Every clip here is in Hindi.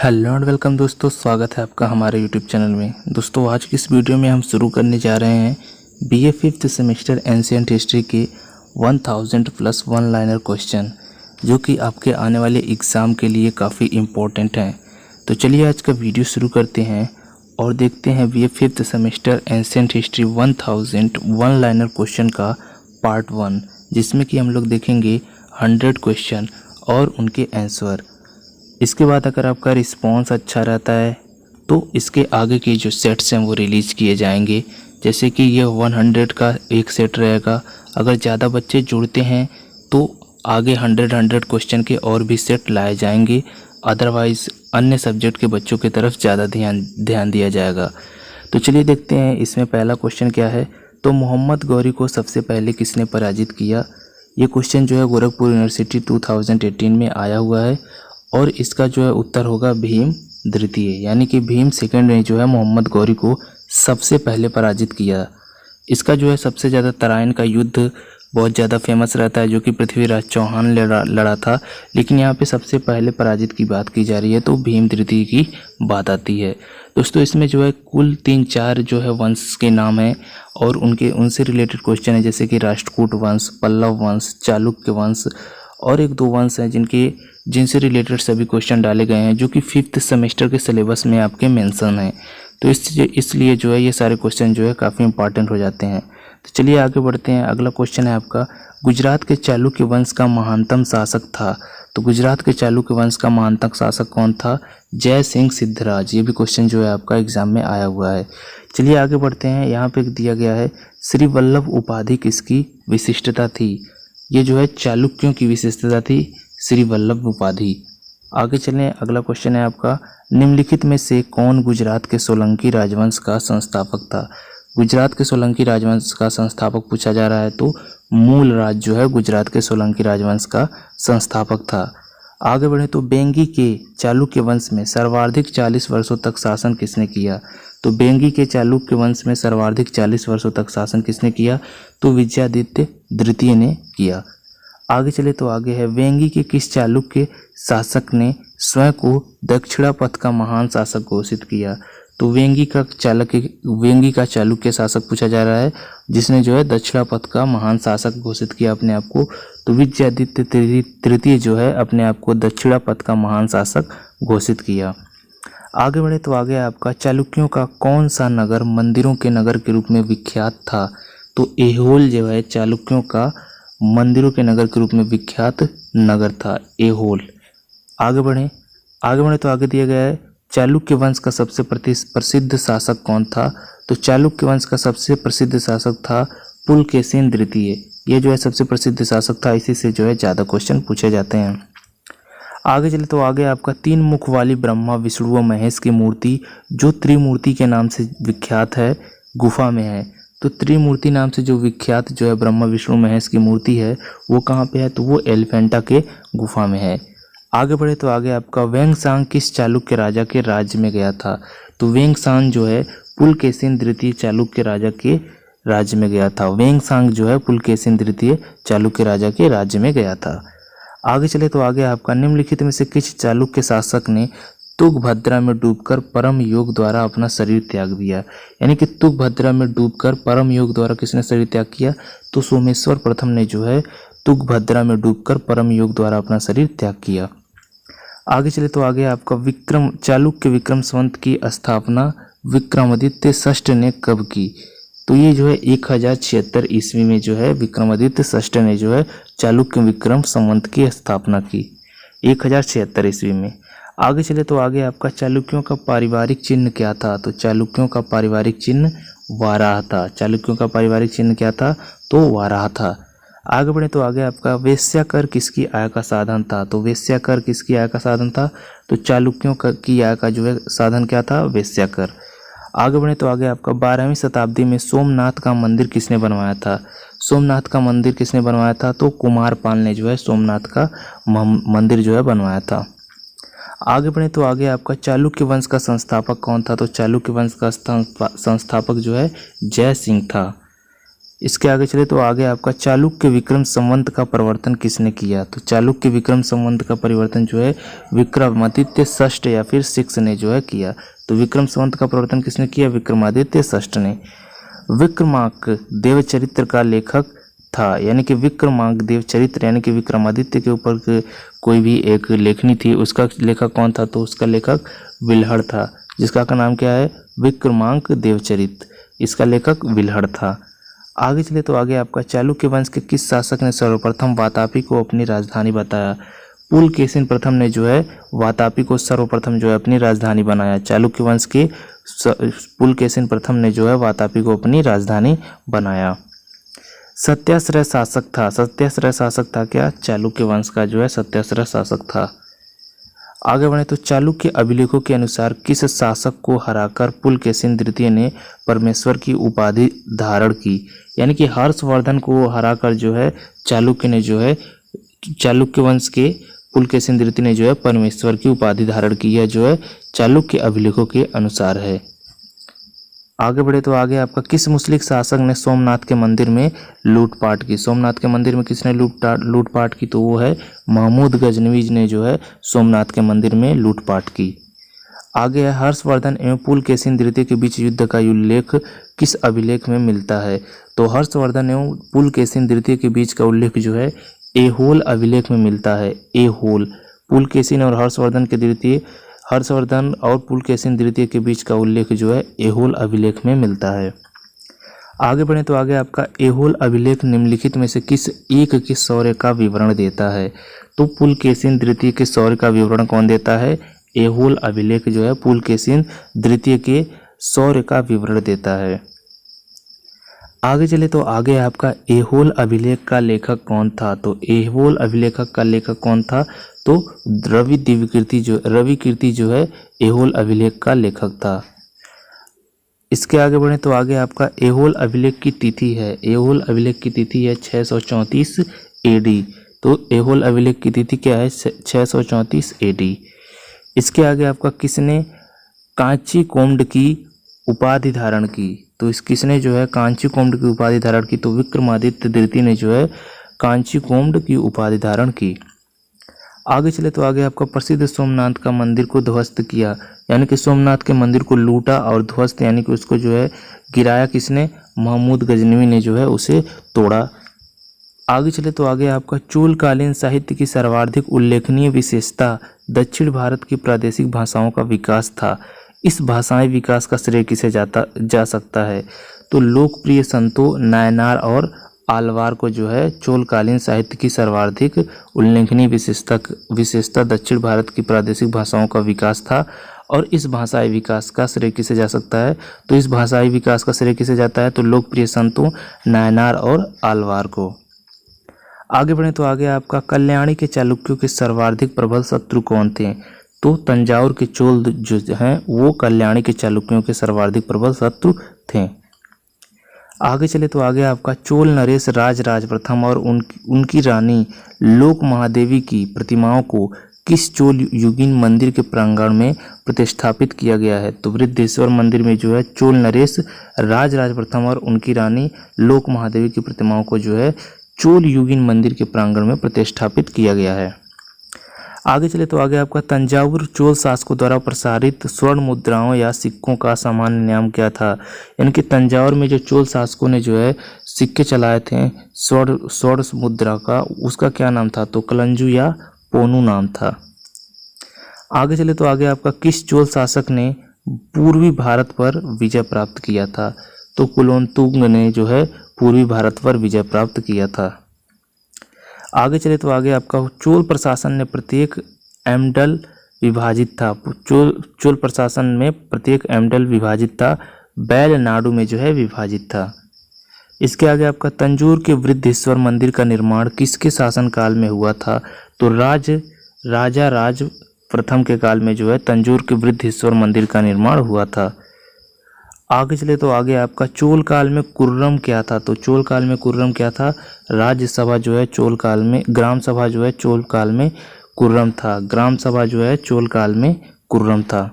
हेलो एंड वेलकम दोस्तों, स्वागत है आपका हमारे यूट्यूब चैनल में। दोस्तों आज की इस वीडियो में हम शुरू करने जा रहे हैं BA fifth semester ancient history के 1000 प्लस वन लाइनर क्वेश्चन, जो कि आपके आने वाले एग्ज़ाम के लिए काफ़ी इम्पोर्टेंट हैं। तो चलिए आज का वीडियो शुरू करते हैं और देखते हैं BA fifth semester ancient history 1000 one liner question का पार्ट 1, जिसमें कि हम लोग देखेंगे 100 क्वेश्चन और उनके आंसर। इसके बाद अगर आपका रिस्पांस अच्छा रहता है तो इसके आगे के जो सेट्स हैं वो रिलीज़ किए जाएंगे। जैसे कि ये 100 का एक सेट रहेगा, अगर ज़्यादा बच्चे जुड़ते हैं तो आगे 100 क्वेश्चन के और भी सेट लाए जाएंगे। अदरवाइज़ अन्य सब्जेक्ट के बच्चों की तरफ ज़्यादा ध्यान दिया जाएगा। तो चलिए देखते हैं इसमें पहला क्वेश्चन क्या है। तो मोहम्मद गौरी को सबसे पहले किसने पराजित किया। ये क्वेश्चन जो है गोरखपुर यूनिवर्सिटी 2018 में आया हुआ है और इसका जो है उत्तर होगा भीम द्वितीय, यानी कि भीम सेकंड ने जो है मोहम्मद गौरी को सबसे पहले पराजित किया। इसका जो है सबसे ज़्यादा तराइन का युद्ध बहुत ज़्यादा फेमस रहता है, जो कि पृथ्वीराज चौहान लड़ा था, लेकिन यहाँ पे सबसे पहले पराजित की बात की जा रही है तो भीम द्वितीय की बात आती है। दोस्तों इसमें जो है कुल 3-4 जो है वंश के नाम हैं और उनसे रिलेटेड क्वेश्चन है, जैसे कि राष्ट्रकूट वंश, पल्लव वंश, चालुक्य वंश और 1-2 वंश हैं जिनसे रिलेटेड सभी क्वेश्चन डाले गए हैं, जो कि 5th सेमेस्टर के सिलेबस में आपके मेंशन हैं। तो इसलिए जो है ये सारे क्वेश्चन जो है काफ़ी इंपॉर्टेंट हो जाते हैं। तो चलिए आगे बढ़ते हैं। अगला क्वेश्चन है आपका, गुजरात के चालुक्य वंश का महानतम शासक था। तो गुजरात के चालुक्य वंश का महानतम शासक कौन था। जय सिंह सिद्धराज। ये भी क्वेश्चन जो है आपका एग्जाम में आया हुआ है। चलिए आगे बढ़ते हैं। यहाँ पे दिया गया है श्री वल्लभ उपाधि किसकी विशिष्टता थी। ये जो है चालुक्यों की विशिष्टता थी, श्री वल्लभ उपाधि। आगे चलें। अगला क्वेश्चन है आपका, निम्नलिखित में से कौन गुजरात के सोलंकी राजवंश का संस्थापक था। गुजरात के सोलंकी राजवंश का संस्थापक पूछा जा रहा है, तो मूलराज जो है गुजरात के सोलंकी राजवंश का संस्थापक था। आगे बढ़े तो बेंगी के चालुक्य वंश में सर्वाधिक 40 वर्षों तक शासन किसने किया। तो बेंगी के चालुक्य वंश में सर्वाधिक 40 वर्षों तक शासन किसने किया, तो विजयादित्य द्वितीय ने किया। आगे चले तो आगे है, वेंगी के किस चालुक्य शासक ने स्वयं को दक्षिणापथ का महान शासक घोषित किया। तो वेंगी का चालुक्य शासक पूछा जा रहा है, जिसने जो है दक्षिणापथ का महान शासक घोषित किया अपने आप को। तो विजयादित्य तृतीय जो है अपने आप को दक्षिणापथ का महान शासक घोषित किया। आगे बढ़े तो आगे आपका, चालुक्यों का कौन सा नगर मंदिरों के नगर के रूप में विख्यात था। तो ऐहोल जो है चालुक्यों का मंदिरों के नगर के रूप में विख्यात नगर था, ऐहोल। आगे बढ़े तो आगे दिया गया है, चालुक्य वंश का सबसे प्रसिद्ध शासक कौन था। तो चालुक्य वंश का सबसे प्रसिद्ध शासक था पुलकेशिन द्वितीय। ये जो है सबसे प्रसिद्ध शासक था, इसी से जो है ज़्यादा क्वेश्चन पूछे जाते हैं। आगे चले तो आगे आपका, 3 मुख वाली ब्रह्मा विष्णु व महेश की मूर्ति जो त्रिमूर्ति के नाम से विख्यात है, गुफा में है। तो त्रिमूर्ति नाम से जो विख्यात जो है ब्रह्मा विष्णु महेश की मूर्ति है, वो कहाँ पे है, तो वो एलिफेंटा के गुफा में है। आगे बढ़े तो आगे आपका, वेंगसांग किस चालुक्य राजा के राज्य में गया था। तो वेंगसांग जो है पुलकेशिन द्वितीय चालुक्य राजा के राज्य में गया था। वेंगसांग जो है पुलकेशिन द्वितीय चालुक्य राजा के राज्य में गया था। आगे चले तो आगे आपका, निम्नलिखित में से किस चालुक्य शासक ने तुंगभद्रा में डूबकर परम योग द्वारा अपना शरीर त्याग दिया। यानी कि तुंगभद्रा में डूबकर परम योग द्वारा किसने शरीर त्याग किया, तो सोमेश्वर प्रथम ने जो है तुंगभद्रा में डूबकर परम योग द्वारा अपना शरीर त्याग किया। आगे चले तो आगे आपका, चालुक्य विक्रम संवत की स्थापना विक्रमादित्य षष्ठ ने कब की। तो ये जो है 1076 ईस्वी में जो है विक्रमादित्य षष्ठ ने जो है चालुक्य विक्रम संवत की स्थापना की, 1076 ईस्वी में। आगे चले तो आगे आपका, चालुक्यों का पारिवारिक चिन्ह क्या था। तो चालुक्यों का पारिवारिक चिन्ह वाराह था। चालुक्यों का पारिवारिक चिन्ह क्या था, तो वाराह था। आगे बढ़े तो आगे आपका, वेश्याकर किसकी आय का साधन था। तो वेश्याकर किसकी आय का साधन था, तो चालुक्यों की आय का जो है साधन क्या था, वेश्याकर। आगे बढ़े तो आगे आपका, 12वीं शताब्दी में सोमनाथ का मंदिर किसने बनवाया था। सोमनाथ का मंदिर किसने बनवाया था, तो कुमारपाल ने जो है सोमनाथ का मंदिर जो है बनवाया था। आगे बढ़े तो आगे आपका, चालुक्य वंश का संस्थापक कौन था। तो चालुक्य वंश का संस्थापक जो है जय सिंह था। इसके आगे चले तो आगे आपका चालुक्य विक्रम संवत का परिवर्तन किसने किया? तो चालुक्य विक्रम संवत का परिवर्तन जो है विक्रमादित्य षष्ठ या फिर 6 ने जो है किया। तो विक्रम संवत का परिवर्तन किसने किया? विक्रमादित्य षष्ठ ने। विक्रमांक देवचरित्र का लेखक था, यानी कि विक्रमांक देवचरित्र यानी कि विक्रमादित्य के ऊपर कोई भी एक लेखनी थी, उसका लेखक कौन था? तो उसका लेखक विल्हड़ था, जिसका का नाम क्या है? विक्रमांक देवचरित्र। इसका लेखक विल्हड़ था। आगे चले तो आगे आपका चालुक्य वंश के किस शासक ने सर्वप्रथम वातापी को अपनी राजधानी बताया? पुलकेशिन प्रथम ने जो है वातापी को सर्वप्रथम जो है अपनी राजधानी बनाया। चालुक्य वंश के पुलकेशिन प्रथम ने जो है वातापी को अपनी राजधानी बनाया। सत्याश्रय शासक था। सत्याश्रय शासक था क्या? चालुक्य वंश का जो है सत्याश्रय शासक था। आगे बढ़े तो चालुक्य अभिलेखों के अनुसार किस शासक को हराकर पुलकेशिन द्वितीय ने परमेश्वर की उपाधि धारण की? यानी कि हर्षवर्धन को हराकर जो है चालुक्य ने जो है चालुक्य वंश के पुलकेशिन द्वितीय ने जो है परमेश्वर की उपाधि धारण की। यह जो है चालुक्य अभिलेखों के अनुसार है। आगे बढ़े तो आगे आपका किस मुस्लिक शासक ने सोमनाथ के मंदिर में लूटपाट की? सोमनाथ के मंदिर में किसने लूटपाट की? तो वो है महमूद गजनवी ने जो है सोमनाथ के मंदिर में लूटपाट की। आगे है हर्षवर्धन एवं पुलकेशिन द्वितीय के बीच युद्ध का उल्लेख किस अभिलेख में मिलता है? तो हर्षवर्धन एवं पुलकेशिन द्वितीय के बीच का उल्लेख जो है ऐहोल अभिलेख में मिलता है। ऐहोल, पुलकेशिन और हर्षवर्धन और पुलकेशिन द्वितीय के बीच का उल्लेख जो है ऐहोल अभिलेख में मिलता है। आगे बढ़े तो आगे आपका ऐहोल अभिलेख निम्नलिखित में से किस एक के शौर्य का विवरण देता है? तो पुलकेशिन द्वितीय के शौर्य का विवरण कौन देता है? ऐहोल अभिलेख जो है पुलकेशिन द्वितीय के शौर्य का विवरण देता है। आगे चले तो आगे आपका ऐहोल अभिलेख का लेखक कौन था? तो ऐहोल अभिलेख का लेखक कौन था? तो रवि कीर्ति जो है ऐहोल अभिलेख का लेखक था। इसके आगे बढ़े तो आगे आपका ऐहोल अभिलेख की तिथि है। ऐहोल अभिलेख की तिथि है 634 AD। तो ऐहोल अभिलेख की तिथि क्या है? 634 AD। इसके आगे आपका किसने कांची कोम्ड की उपाधि धारण की? तो किसने जो है कांची कोम्ड की उपाधि धारण की? तो विक्रमादित्य द्वितीय ने जो है कांची कोम्ड की उपाधि धारण की। आगे चले तो आगे आपका प्रसिद्ध सोमनाथ का मंदिर को ध्वस्त किया, यानी कि सोमनाथ के मंदिर को लूटा और ध्वस्त यानी कि उसको जो है गिराया किसने? महमूद गजनवी ने जो है उसे तोड़ा। आगे चले तो आगे आपका चोलकालीन साहित्य की सर्वाधिक उल्लेखनीय विशेषता दक्षिण भारत की प्रादेशिक भाषाओं का विकास था। इस भाषाई विकास का श्रेय किसे जा सकता है? तो लोकप्रिय संतों नायनार और आलवार को जो है चोलकालीन साहित्य की सर्वाधिक उल्लेखनीय विशेषता दक्षिण भारत की प्रादेशिक भाषाओं का विकास था। और इस भाषाई विकास का श्रेय किसे जा सकता है? तो इस भाषाई विकास का श्रेय किसे जाता है? तो लोकप्रिय संतों नायनार और आलवार को। आगे बढ़े तो आगे आपका कल्याणी के चालुक्यों के सर्वाधिक प्रबल शत्रु कौन थे? तो तंजावुर के चोल जो हैं वो कल्याणी के चालुक्यों के सर्वाधिक प्रबल शत्रु थे। आगे चले तो आगे आपका चोल नरेश राज प्रथम और उनकी रानी लोक महादेवी की प्रतिमाओं को किस चोल युगीन मंदिर के प्रांगण में प्रतिष्ठापित किया गया है? तो वृद्धेश्वर मंदिर में जो है चोल नरेश राज प्रथम और उनकी रानी लोक महादेवी की प्रतिमाओं को जो है चोल युगीन मंदिर के प्रांगण में प्रतिष्ठापित किया गया है। आगे चले तो आगे आपका तंजावुर चोल शासकों द्वारा प्रसारित स्वर्ण मुद्राओं या सिक्कों का सामान्य नाम क्या था? यानी कि तंजावुर में जो चोल शासकों ने जो है सिक्के चलाए थे स्वर्ण मुद्रा का, उसका क्या नाम था? तो कलंजू या पोनू नाम था। आगे चले तो आगे आपका किस चोल शासक ने पूर्वी भारत पर विजय प्राप्त किया था? तो कुलोत्तुंग ने जो है पूर्वी भारत पर विजय प्राप्त किया था। आगे चले तो आगे आपका चोल प्रशासन ने प्रत्येक एमडल विभाजित था। चोल प्रशासन में प्रत्येक एमडल विभाजित था, बैलनाडु में जो है विभाजित था। इसके आगे आपका तंजौर के वृद्धेश्वर मंदिर का निर्माण किसके शासनकाल में हुआ था? तो राजा राज प्रथम के काल में जो है तंजौर के वृद्धेश्वर मंदिर का निर्माण हुआ था। आगे चले तो आगे आपका चोल काल में कुर्रम क्या था? तो चोल काल में कुर्रम क्या था? राज्यसभा जो है चोल काल में, ग्राम सभा जो है चोल काल में कुर्रम था। ग्राम सभा जो है चोल काल में कुर्रम था।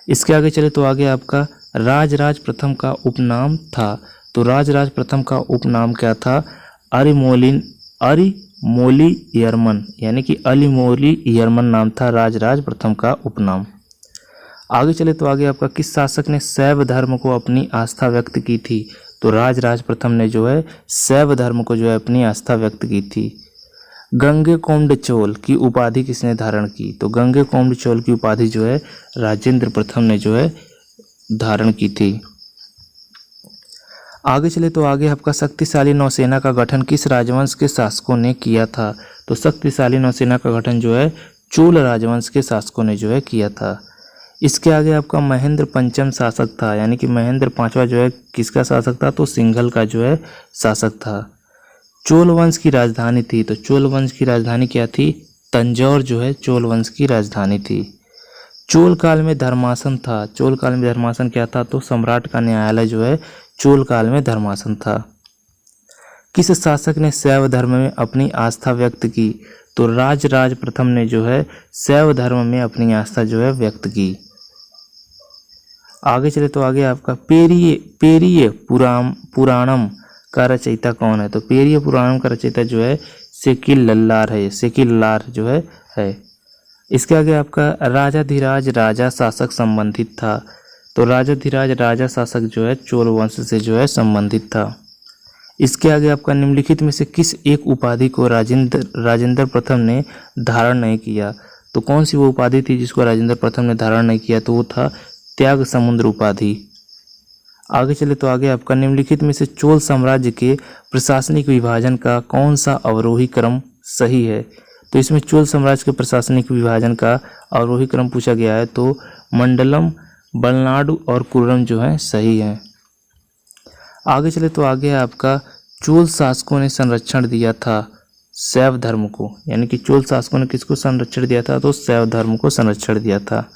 इसके आगे चले तो आगे आपका राज प्रथम का उपनाम था। तो राजराज प्रथम का उपनाम क्या था? अरिमोलियरमन, यानी कि अलिमोलियरमन नाम था राजराज प्रथम का उपनाम। आगे चले तो आगे आपका किस शासक ने शैव धर्म को अपनी आस्था व्यक्त की थी? तो राजराज प्रथम ने जो है शैव धर्म को जो है अपनी आस्था व्यक्त की थी। गंगैकोंड चोल की उपाधि किसने धारण की? तो गंगैकोंड चोल की उपाधि जो है राजेंद्र प्रथम ने जो है धारण की थी। आगे चले तो आगे आपका शक्तिशाली नौसेना का गठन किस राजवंश के शासकों ने किया था? तो शक्तिशाली नौसेना का गठन जो है चोल राजवंश के शासकों ने जो है किया था। इसके आगे आपका महेंद्र पंचम शासक था, यानी कि महेंद्र पांचवा जो है किसका शासक था? तो सिंघल का जो है शासक था। चोल वंश की राजधानी थी, तो चोल वंश की राजधानी क्या थी? तंजौर जो है चोल वंश की राजधानी थी। चोल काल में धर्मासन था, चोल काल में धर्मासन क्या था? तो सम्राट का न्यायालय जो है चोल काल में धर्मासन था। किस शासक ने शैव धर्म में अपनी आस्था व्यक्त की? तो राजराज प्रथम ने जो है शैव धर्म में अपनी आस्था जो है व्यक्त की। आगे चले तो आगे आपका पेरिये पुराणम का रचयिता कौन है? तो पेरिये पुराणम का रचयिता जो है सेकिल लल्लार है, सेकिल लल्लार जो है। इसके आगे आपका राजाधिराज राजा शासक संबंधित था, तो राजाधिराज राजा शासक जो है चोल वंश से जो है संबंधित था। इसके आगे आपका निम्नलिखित में से किस एक उपाधि को राजेंद्र प्रथम ने धारण नहीं किया? तो कौन सी वो उपाधि थी जिसको राजेंद्र प्रथम ने धारण नहीं किया? तो वो था त्याग समुद्र उपाधि। आगे चले तो आगे आपका निम्नलिखित में से चोल साम्राज्य के प्रशासनिक विभाजन का कौन सा अवरोही क्रम सही है? तो इसमें चोल साम्राज्य के प्रशासनिक विभाजन का अवरोही क्रम पूछा गया है, तो मंडलम, बलनाडु और कुर्रम जो है सही है। आगे चले तो आगे आपका चोल शासकों ने संरक्षण दिया था शैव धर्म को, यानी कि चोल शासकों ने किसको संरक्षण दिया था? तो शैव धर्म को संरक्षण दिया था।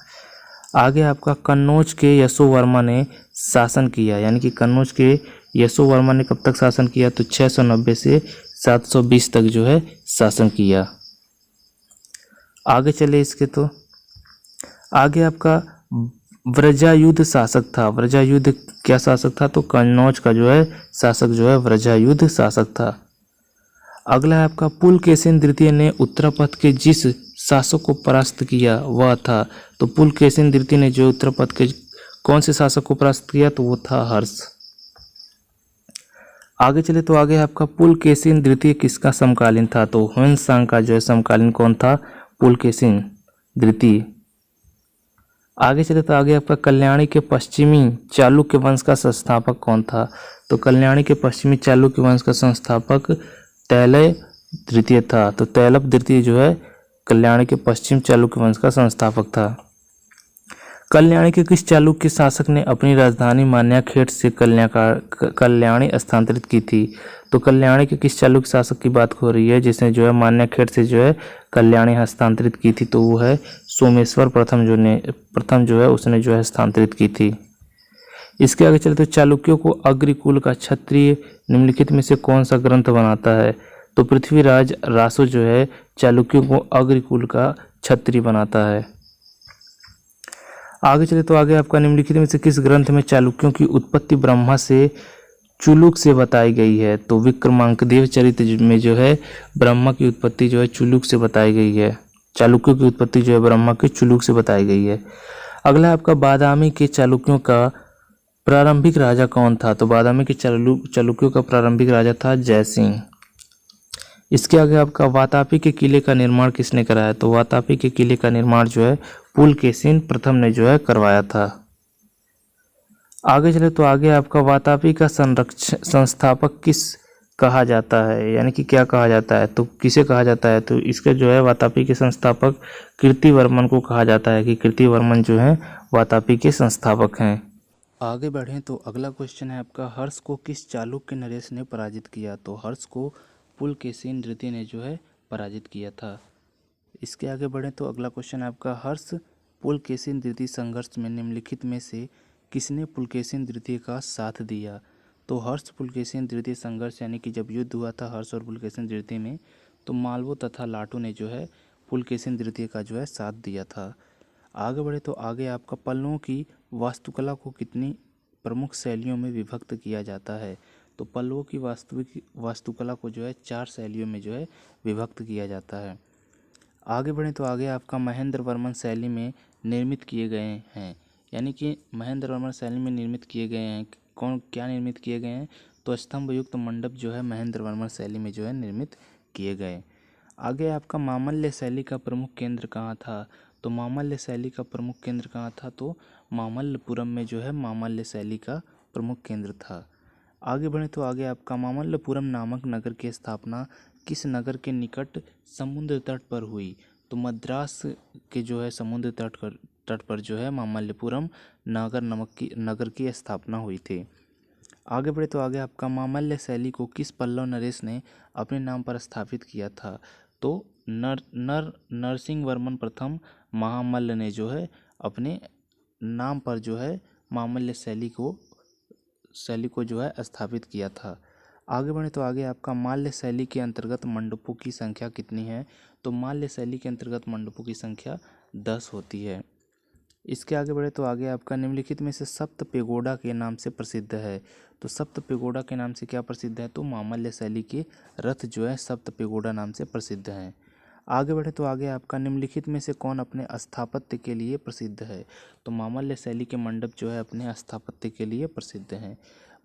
आगे आपका कन्नौज के यशोवर्मा ने शासन किया, यानी कि कन्नौज के यशोवर्मा ने कब तक शासन किया? तो 690 से 720 तक जो है शासन किया। आगे चले इसके तो आगे आपका व्रजायुध शासक था, व्रजायुध क्या शासक था? तो कन्नौज का जो है शासक जो है व्रजायुध शासक था। अगला है आपका पुलकेशिन द्वितीय ने उत्तरापथ के जिस शासक को परास्त किया वह था, तो पुलकेशिन द्वितीय ने जो उत्तरापथ के कौन से शासक को परास्त किया? तो वो था हर्ष। आगे चले तो आगे आपका पुलकेशिन द्वितीय किसका समकालीन था? तो ह्वेनसांग का जो है समकालीन कौन था? पुलकेशिन द्वितीय। आगे चले तो आगे आपका कल्याणी के पश्चिमी चालुक्य वंश का संस्थापक कौन था? तो कल्याणी के पश्चिमी चालुक्य वंश का संस्थापक तैलय द्वितीय था, तो तैलप द्वितीय जो है कल्याणी के पश्चिम चालुक्य वंश का संस्थापक था। कल्याणी के किस चालुक्य शासक ने अपनी राजधानी मान्याखेड़ से कल्याणी स्थानांतरित की थी? तो कल्याणी के किस चालुक्य शासक की बात हो रही है जिसने जो है मान्याखेड़ से जो है कल्याणी हस्तांतरित की थी? तो वो है सोमेश्वर प्रथम जो है उसने जो है हस्तांतरित की थी। इसके आगे चलते चालुक्यों को अग्रकुल का क्षत्रिय निम्नलिखित में से कौन सा ग्रंथ बनाता है? तो पृथ्वीराज रासो जो है चालुक्यों को अग्रकुल का क्षत्रिय बनाता है। आगे चले तो आगे आपका निम्नलिखित में से किस ग्रंथ में चालुक्यों की उत्पत्ति ब्रह्मा से चुलुक से बताई गई है? तो विक्रमांकदेव चरित्र में जो है ब्रह्मा की उत्पत्ति जो है चुलुक से बताई गई है, चालुक्यों की उत्पत्ति जो है ब्रह्मा के चुलुक से बताई गई है। अगला आपका बादामी के चालुक्यों का प्रारंभिक राजा कौन था? तो बादामी के चालुक्यों का प्रारंभिक राजा था जयसिंह। इसके आगे आपका वातापी के किले का निर्माण किसने कराया? तो वातापी के किले का निर्माण जो है पुलकेशिन प्रथम ने जो है करवाया था। आगे चले तो आगे आपका वातापी का संस्थापक किस कहा जाता है, यानी कि क्या कहा जाता है? तो किसे कहा जाता है? तो इसका जो है वातापी के संस्थापक कीर्तिवर्मन को कहा जाता है कि कीर्तिवर्मन जो है वातापी के संस्थापक हैं। आगे बढ़ें तो अगला क्वेश्चन है आपका हर्ष को किस चालुक्य नरेश ने पराजित किया? तो हर्ष को पुलकेशिन द्वितीय ने जो है पराजित किया था। इसके आगे बढ़ें तो अगला क्वेश्चन है आपका हर्ष पुलकेशिन द्वितीय संघर्ष में निम्नलिखित में से किसने पुलकेशिन द्वितीय का साथ दिया? तो हर्ष पुलकेशिन द्वितीय संघर्ष यानी कि जब युद्ध हुआ था हर्ष और पुलकेशिन द्वितीय में, तो मालवो तथा लाटू ने जो है पुलकेशिन द्वितीय का जो है साथ दिया था। आगे बढ़े तो आगे आपका पल्लवों की वास्तुकला को कितनी प्रमुख शैलियों में विभक्त किया जाता है। तो पल्लवों की वास्तविक वास्तुकला को जो है 4 शैलियों में जो है विभक्त किया जाता है। आगे बढ़ें तो आगे आपका महेंद्र वर्मन शैली में निर्मित किए गए हैं, यानी कि महेंद्र वर्मन शैली में निर्मित किए गए हैं। कौन क्या निर्मित किए गए हैं? तो स्तंभ युक्त मंडप जो है महेंद्र वर्मन शैली में जो है निर्मित किए गए। आगे आपका मामल्य शैली का प्रमुख केंद्र कहाँ था? तो मामल्य शैली का प्रमुख केंद्र कहाँ था? तो मामल्लपुरम में जो है मामल्य शैली का प्रमुख केंद्र था। आगे बढ़े तो आगे आपका मामल्लपुरम नामक नगर की स्थापना किस नगर के निकट समुद्र तट पर हुई? तो मद्रास के जो है समुद्र तट पर जो है मामल्लपुरम नगर की स्थापना हुई थी। आगे बढ़े तो आगे आपका मामल्य शैली को किस पल्लव नरेश ने अपने नाम पर स्थापित किया था? तो नरसिंह वर्मन प्रथम महामल्ल ने जो है अपने नाम पर जो है मामल्य शैली को जो है स्थापित किया था। आगे बढ़े तो आगे आपका माल्य शैली के अंतर्गत मंडपों की संख्या कितनी है? तो माल्य शैली के अंतर्गत मंडपों की संख्या 10 होती है। इसके आगे बढ़े तो आगे आपका निम्नलिखित में से सप्त पेगोडा के नाम से प्रसिद्ध है। तो सप्त पेगोडा के नाम से क्या प्रसिद्ध है? तो मामल्य शैली के रथ जो है सप्त पेगोडा नाम से प्रसिद्ध हैं। आगे बढ़े तो आगे आपका निम्नलिखित में से कौन अपने स्थापत्य के लिए प्रसिद्ध है? तो मामल्य शैली के मंडप जो है अपने स्थापत्य के लिए प्रसिद्ध हैं।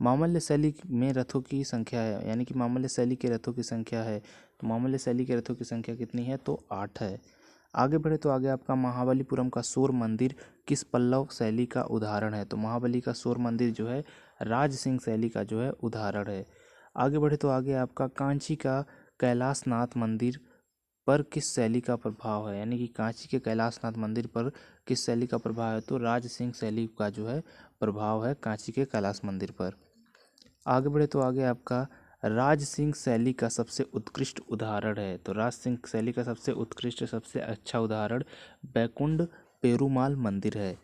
मामल्य शैली में रथों की संख्या है, यानी कि मामल्य शैली के रथों की संख्या है। तो मामल्य शैली के रथों की संख्या कितनी है? तो 8 है। आगे बढ़े तो आगे आपका महाबलीपुरम का शोर मंदिर किस पल्लव शैली का उदाहरण है? तो महाबली का शोर मंदिर जो है राज सिंह शैली का जो है उदाहरण है। आगे बढ़े तो आगे आपका कांची का कैलाशनाथ मंदिर पर किस शैली का प्रभाव है? यानी कि कांची के कैलाशनाथ मंदिर पर किस शैली का प्रभाव है? तो राज सिंह शैली का जो है प्रभाव है कांची के कैलाश मंदिर पर। आगे बढ़े तो आगे आपका राज सिंह शैली का सबसे उत्कृष्ट उदाहरण है। तो राज सिंह शैली का सबसे उत्कृष्ट सबसे अच्छा उदाहरण बैकुंठ पेरुमाल मंदिर है।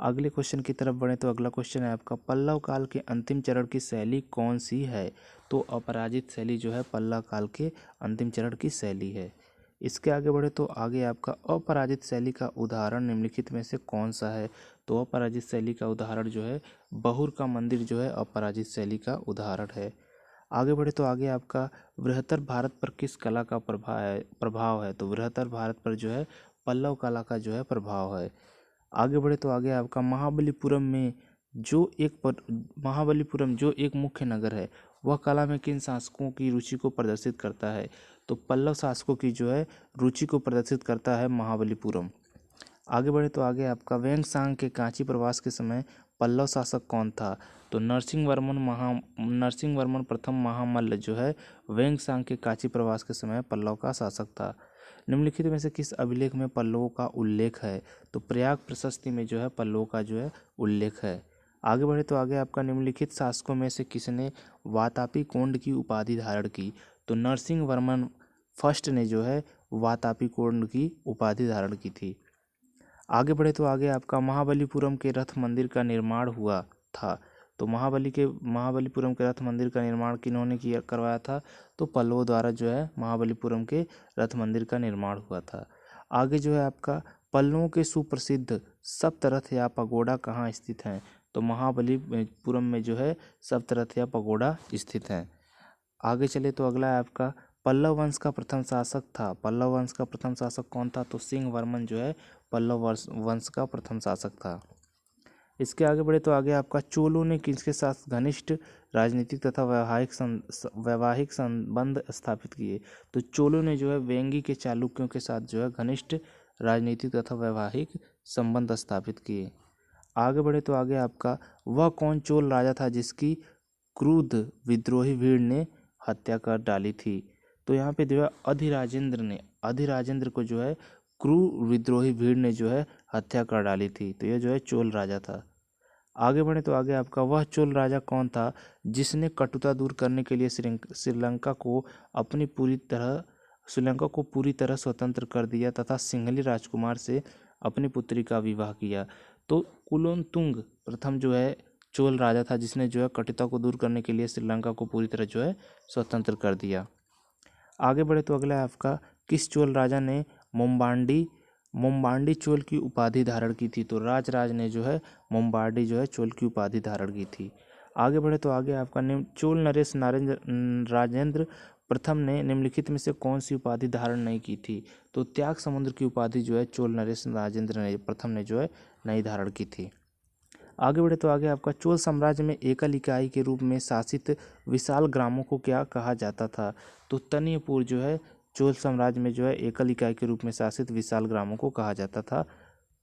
अगले क्वेश्चन की तरफ बढ़े तो अगला क्वेश्चन है आपका पल्लव काल के अंतिम चरण की शैली कौन सी है? तो अपराजित शैली जो है पल्लव काल के अंतिम चरण की शैली है। इसके आगे बढ़े तो आगे आपका अपराजित शैली का उदाहरण निम्नलिखित में से कौन सा है? तो अपराजित शैली का उदाहरण जो है बहुर का मंदिर जो है अपराजित शैली का उदाहरण है। आगे बढ़े तो आगे आपका बृहत्तर भारत पर किस कला का प्रभाव है? तो बृहत्तर भारत पर जो है पल्लव कला का जो है प्रभाव है। आगे बढ़े तो आगे आपका महाबलीपुरम जो एक मुख्य नगर है वह कला में किन शासकों की रुचि को प्रदर्शित करता है? तो पल्लव शासकों की जो है रुचि को प्रदर्शित करता है महाबलीपुरम। आगे बढ़े तो आगे आपका वेंगसांग के कांची प्रवास के समय पल्लव शासक कौन था? तो नरसिंह वर्मन प्रथम महामल्ल जो है वेंगसांग के कांची प्रवास के समय पल्लव का शासक था। निम्नलिखित में से किस अभिलेख में पल्लवों का उल्लेख है? तो प्रयाग प्रशस्ति में जो है पल्लवों का जो है उल्लेख है। आगे बढ़े तो आगे आपका निम्नलिखित शासकों में से किसने वातापी कोंड की उपाधि धारण की? तो नरसिंह वर्मन फर्स्ट ने जो है वातापी कोंड की उपाधि धारण की थी। आगे बढ़े तो आगे आपका महाबलीपुरम के रथ मंदिर का निर्माण हुआ था। तो महाबलीपुरम के रथ मंदिर का निर्माण किन्होंने करवाया था? तो पल्लवों द्वारा जो है महाबलीपुरम के रथ मंदिर का निर्माण हुआ था। आगे जो है आपका पल्लवों के सुप्रसिद्ध सप्तरथ या पगोड़ा कहाँ स्थित हैं? तो महाबलीपुरम में जो है सप्तरथ या पगोड़ा स्थित हैं। आगे चले तो अगला है आपका पल्लव वंश का प्रथम शासक था। पल्लव वंश का प्रथम शासक कौन था? तो सिंह वर्मन जो है पल्लव वंश का प्रथम शासक था। इसके आगे बढ़े तो आगे आपका चोलों ने किसके साथ घनिष्ठ राजनीतिक तथा वैवाहिक संबंध स्थापित किए? तो चोलों ने जो है वेंगी के चालुक्यों के साथ जो है घनिष्ठ राजनीतिक तथा वैवाहिक संबंध स्थापित किए। आगे बढ़े तो आगे आपका वह कौन चोल राजा था जिसकी क्रुद्ध विद्रोही भीड़ ने हत्या कर डाली थी? तो यहाँ पे जो है अधिराजेंद्र को जो है क्रूर विद्रोही भीड़ ने जो है हत्या कर डाली थी। तो यह जो है चोल राजा था। आगे बढ़े तो आगे आपका वह चोल राजा कौन था जिसने कटुता दूर करने के लिए श्रीलंका को पूरी तरह स्वतंत्र कर दिया तथा सिंहली राजकुमार से अपनी पुत्री का विवाह किया? तो कुलोत्तुंग प्रथम जो है चोल राजा था जिसने जो है कटुता को दूर करने के लिए श्रीलंका को पूरी तरह जो है स्वतंत्र कर दिया। आगे बढ़े तो अगला है आपका किस चोल राजा ने मोम्बार्डी चोल की उपाधि धारण की थी? तो राजराज ने जो है मोम्बार्डी जो है चोल की उपाधि धारण की थी। आगे बढ़े तो आगे आपका चोल नरेश राजेंद्र प्रथम ने निम्नलिखित में से कौन सी उपाधि धारण नहीं की थी? तो त्याग समुद्र की उपाधि जो है चोल नरेश राजेंद्र ने प्रथम ने जो है नहीं धारण की थी। आगे बढ़े तो आगे आपका चोल साम्राज्य में एकल इकाई के रूप में शासित विशाल ग्रामों को क्या कहा जाता था? तो तनियपुर जो है चोल साम्राज्य में जो है एकल इकाई के रूप में शासित विशाल ग्रामों को कहा जाता था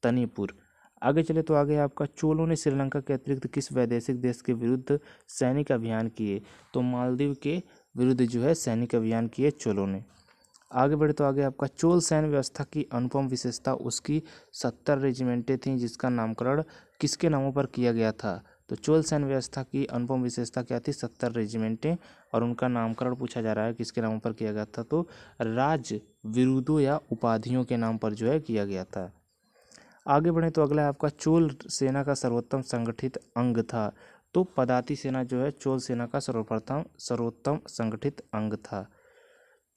तनियपुर। आगे चले तो आगे आपका चोलों ने श्रीलंका के अतिरिक्त किस वैदेशिक देश के विरुद्ध सैनिक अभियान किए? तो मालदीव के विरुद्ध जो है सैनिक अभियान किए चोलों ने। आगे बढ़े तो आगे आपका चोल सैन्य व्यवस्था की अनुपम विशेषता उसकी 70 रेजिमेंटें थीं जिसका नामकरण किसके नामों पर किया गया था? तो चोल सैन्य व्यवस्था की अनुपम विशेषता क्या थी? 70 रेजिमेंटें, और उनका नामकरण पूछा जा रहा है किसके नामों पर किया गया था? तो राज विरुदों या उपाधियों के नाम पर जो है किया गया था। आगे बढ़े तो अगला आपका चोल सेना का सर्वोत्तम संगठित अंग था? तो पदाती सेना जो है चोल सेना का सर्वोत्तम संगठित अंग था।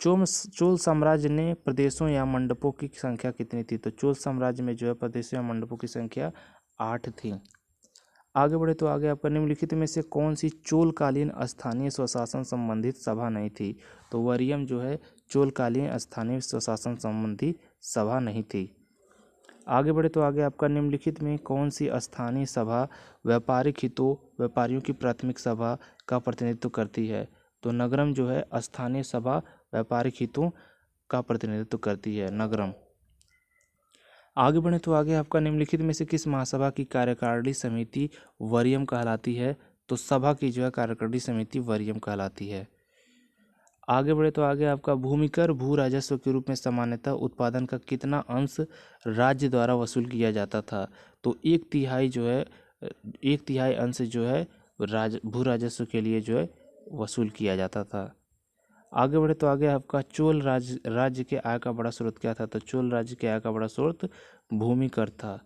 चोल साम्राज्य ने प्रदेशों या मंडपों की संख्या कितनी थी? तो चोल साम्राज्य में जो है प्रदेशों या मंडपों की संख्या 8 थी। आगे बढ़े तो आगे आपका निम्नलिखित में से कौन सी चोलकालीन स्थानीय स्वशासन संबंधित सभा नहीं थी? तो वरियम जो है चोलकालीन स्थानीय स्वशासन संबंधी सभा नहीं थी। आगे बढ़े तो आगे आपका निम्नलिखित में कौन सी स्थानीय सभा व्यापारिक हितों व्यापारियों की प्राथमिक सभा का प्रतिनिधित्व करती है? तो नगरम जो है स्थानीय सभा व्यापारिक हितों का प्रतिनिधित्व करती है, नगरम। आगे बढ़े तो आगे आपका निम्नलिखित में से किस महासभा की कार्यकारिणी समिति वरियम कहलाती है? तो सभा की जो है कार्यकारिणी समिति वरियम कहलाती है। आगे बढ़े तो आगे आपका भूमिकर भू राजस्व के रूप में सामान्यतः उत्पादन का कितना अंश राज्य द्वारा वसूल किया जाता था? तो 1/3 जो है 1/3 अंश जो है भू राजस्व के लिए जो है वसूल किया जाता था। आगे बढ़े तो आगे आपका चोल राज्य के आय का बड़ा स्रोत क्या था? तो चोल राज्य के आय का बड़ा स्रोत भूमि कर था।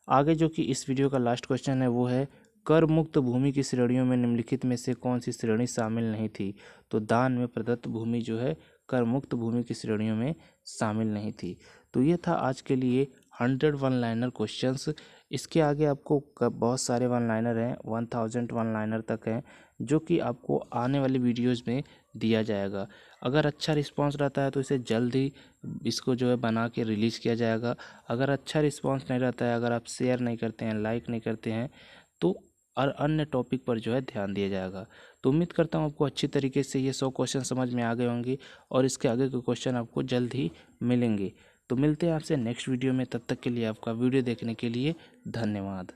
आगे जो कि इस वीडियो का लास्ट क्वेश्चन है वो है कर मुक्त भूमि की श्रेणियों में निम्नलिखित में से कौन सी श्रेणी शामिल नहीं थी? तो दान में प्रदत्त भूमि जो है कर मुक्त भूमि की श्रेणियों में शामिल नहीं थी। तो ये था आज के लिए 100 वन लाइनर क्वेश्चंस। इसके आगे आपको बहुत सारे वन लाइनर हैं, 1000 वन लाइनर तक हैं, जो कि आपको आने वाली वीडियोस में दिया जाएगा। अगर अच्छा रिस्पांस रहता है तो इसे जल्द ही इसको जो है बना के रिलीज़ किया जाएगा। अगर अच्छा रिस्पांस नहीं रहता है, अगर आप शेयर नहीं करते हैं, लाइक नहीं करते हैं, तो और अन्य टॉपिक पर जो है ध्यान दिया जाएगा। तो उम्मीद करता हूँ आपको अच्छी तरीके से ये 100 क्वेश्चन समझ में आ गए होंगे और इसके आगे के क्वेश्चन आपको जल्द ही मिलेंगे। तो मिलते हैं आपसे नेक्स्ट वीडियो में, तब तक के लिए आपका वीडियो देखने के लिए धन्यवाद।